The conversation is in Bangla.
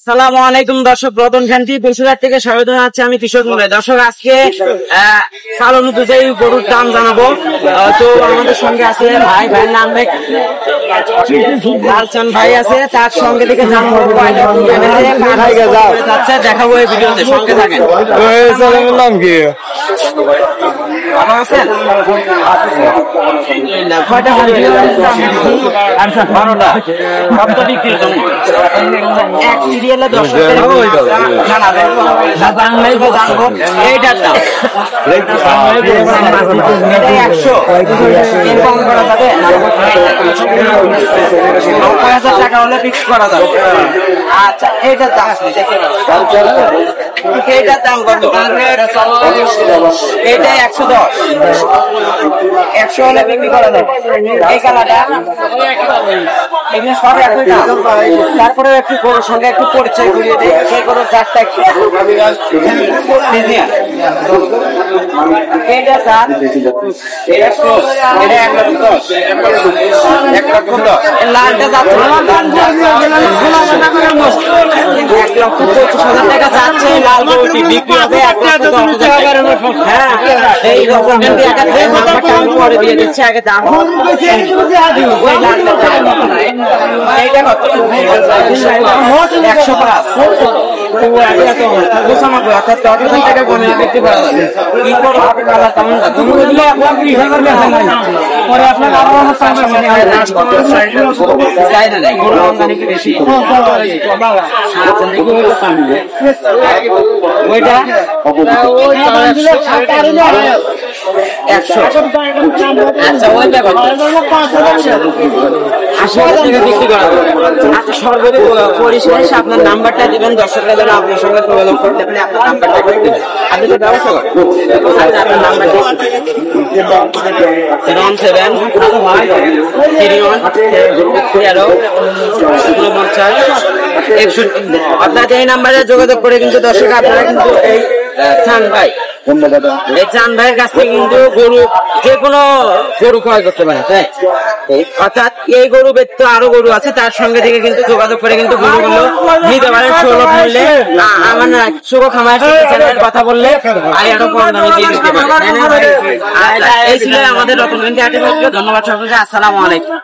সালামু আলাইকুম দর্শক, রতন খানটি বসিরহাট থেকে স্বাগত জানাচ্ছি আমি কৃষক মূল্য। দর্শক, আজকে চালন অনুযায়ী গরুর দাম জানাবো। তো আমাদের সঙ্গে আছে ভাইয়ের নাম লালচান ভাই আছে, তার সঙ্গে থেকে জানবো দেখাবো এই ভিডিওতে, সঙ্গে থাকেন। নাম কি? ভালো আছেন? কয়টা সবটা বিক্রির জন্য এক সিরিয়ালে দর্শকদের জানবো এইটার দাম। এটা 100 কম করা যাবে, 90,000 টাকা হলে ফিক্স করা যাবে। আচ্ছা, এইটার দাম এইটার দাম কত? এটা 110, 100 হলে বিক্রি করা যাবে। এই কালারটা এগুলো সব একই দাম। তারপরে একটু গরুর সঙ্গে একটু পরিচয় করিয়ে দেয়, সেই গরুর জাতটা একটু এটা জাত, এটা ক্রস, এটা 1,10,000, 1,10,000। লালটা যাচ্ছে 1,25,000 টাকা যাচ্ছে। লাল গরুটি বিক্রি হবে 1,10,000 টাকা। হ্যাঁ, এই রকম পরে দিয়ে দিচ্ছে, আগে দাম ওই লালটা এইটা কত? 100 প্লাস, 95,000, অর্থাৎ 10,000 টাকা কমে বিক্রি করা যাবে। কি করবো কালার তেমন পরে আপনার আরো চাই না, গরু আমদানি কি বেশি? ওইটা 100। আচ্ছা, ওইটা 80,000 টাকা বিক্রি করা যাবে। আচ্ছা, সর্বোচ্চ পরিশেষে আপনার নাম্বারটা দিবেন, দর্শকরা যেন আপনার সঙ্গে যোগাযোগ করতে পারে। আপনার নাম্বারটা করে দেবেন, আপনি তো ব্যবসা করেন। আচ্ছা, আপনার নাম্বারটা 017-31-13-49-61। অর্থাৎ এই নাম্বারে যোগাযোগ করে কিন্তু দর্শক আপনারা কিন্তু এই চান ভাই, এই চান ভাইয়ের কাছ থেকে কিন্তু গরু, যে কোনো গরু ক্রয় করতে পারে। তাই অর্থাৎ এই গরু ব্যতীত আরো গরু আছে, তার সঙ্গে থেকে কিন্তু যোগাযোগ করে কিন্তু গরুগুলো নিতে পারেন সুলভ মূল্যে। আমার শুভ খামার চ্যানেলের কথা বললে আরো কম দামে দিয়ে দিতে পারে। এই ছিল আমাদের রতন খান। ধন্যবাদ সকলকে, আসসালামু আলাইকুম।